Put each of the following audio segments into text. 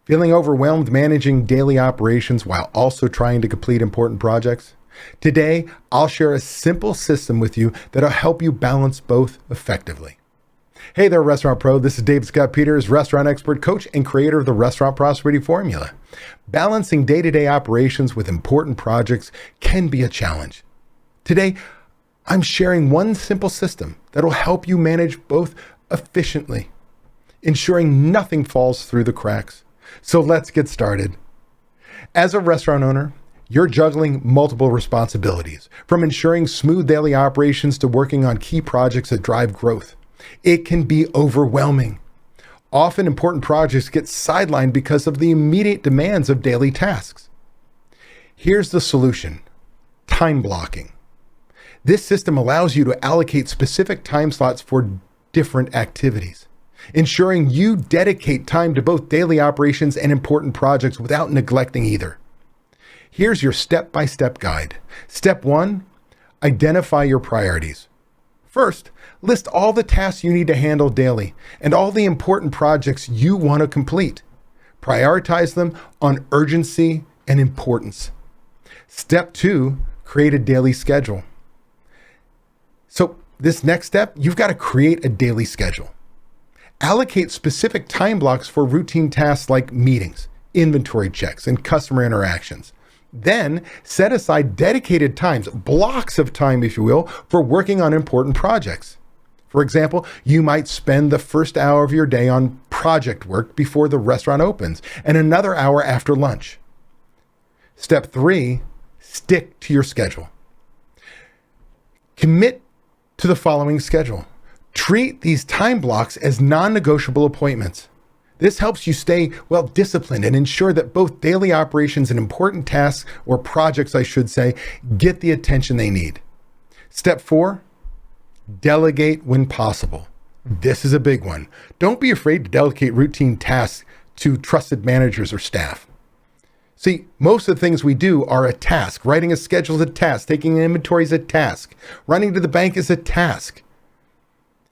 Feeling overwhelmed managing daily operations while also trying to complete important projects? Today, I'll share a simple system with you that'll help you balance both effectively. Hey there, Restaurant Pro. This is David Scott Peters, restaurant expert, coach, and creator of the Restaurant Prosperity Formula. Balancing day-to-day operations with important projects can be a challenge. Today, I'm sharing one simple system that'll help you manage both efficiently, ensuring nothing falls through the cracks. So let's get started. As a restaurant owner, you're juggling multiple responsibilities, from ensuring smooth daily operations to working on key projects that drive growth. It can be overwhelming. Often important projects get sidelined because of the immediate demands of daily tasks. Here's the solution: time blocking. This system allows you to allocate specific time slots for different activities, ensuring you dedicate time to both daily operations and important projects without neglecting either. Here's your step-by-step guide. Step 1, identify your priorities. First, list all the tasks you need to handle daily and all the important projects you want to complete. Prioritize them on urgency and importance. Step 2, create a daily schedule. So this next step, you've got to create a daily schedule. Allocate specific time blocks for routine tasks like meetings, inventory checks, and customer interactions. Then set aside dedicated times, blocks of time, if you will, for working on important projects. For example, you might spend the first hour of your day on project work before the restaurant opens and another hour after lunch. Step 3, stick to your schedule. Commit to the following schedule. Treat these time blocks as non-negotiable appointments. This helps you stay disciplined and ensure that both daily operations and important tasks, or projects I should say, get the attention they need. Step 4, delegate when possible. This is a big one. Don't be afraid to delegate routine tasks to trusted managers or staff. See, most of the things we do are a task. Writing a schedule is a task. Taking an inventory is a task. Running to the bank is a task.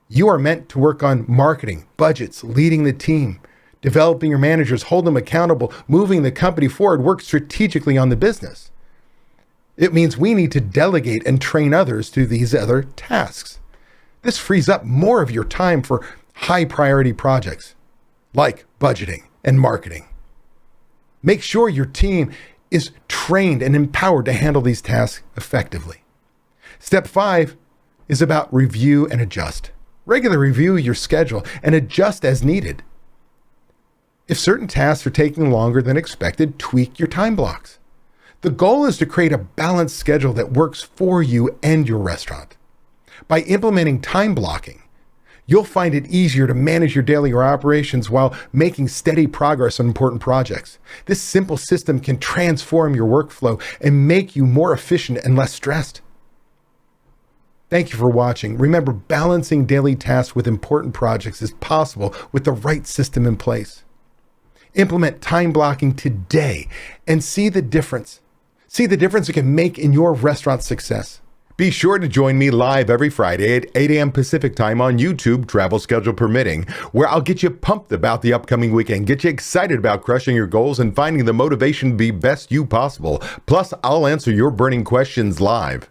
You are meant to work on marketing, budgets, leading the team, developing your managers, hold them accountable, moving the company forward, work strategically on the business. It means we need to delegate and train others to these other tasks. This frees up more of your time for high priority projects like budgeting and marketing. Make sure your team is trained and empowered to handle these tasks effectively. Step 5 is about review and adjust. Regularly review your schedule and adjust as needed. If certain tasks are taking longer than expected, tweak your time blocks. The goal is to create a balanced schedule that works for you and your restaurant. By implementing time blocking, you'll find it easier to manage your daily operations while making steady progress on important projects. This simple system can transform your workflow and make you more efficient and less stressed. Thank you for watching. Remember, balancing daily tasks with important projects is possible with the right system in place. Implement time blocking today and see the difference. See the difference it can make in your restaurant's success. Be sure to join me live every Friday at 8 a.m. Pacific time on YouTube, travel schedule permitting, where I'll get you pumped about the upcoming weekend, get you excited about crushing your goals and finding the motivation to be best you possible. Plus, I'll answer your burning questions live.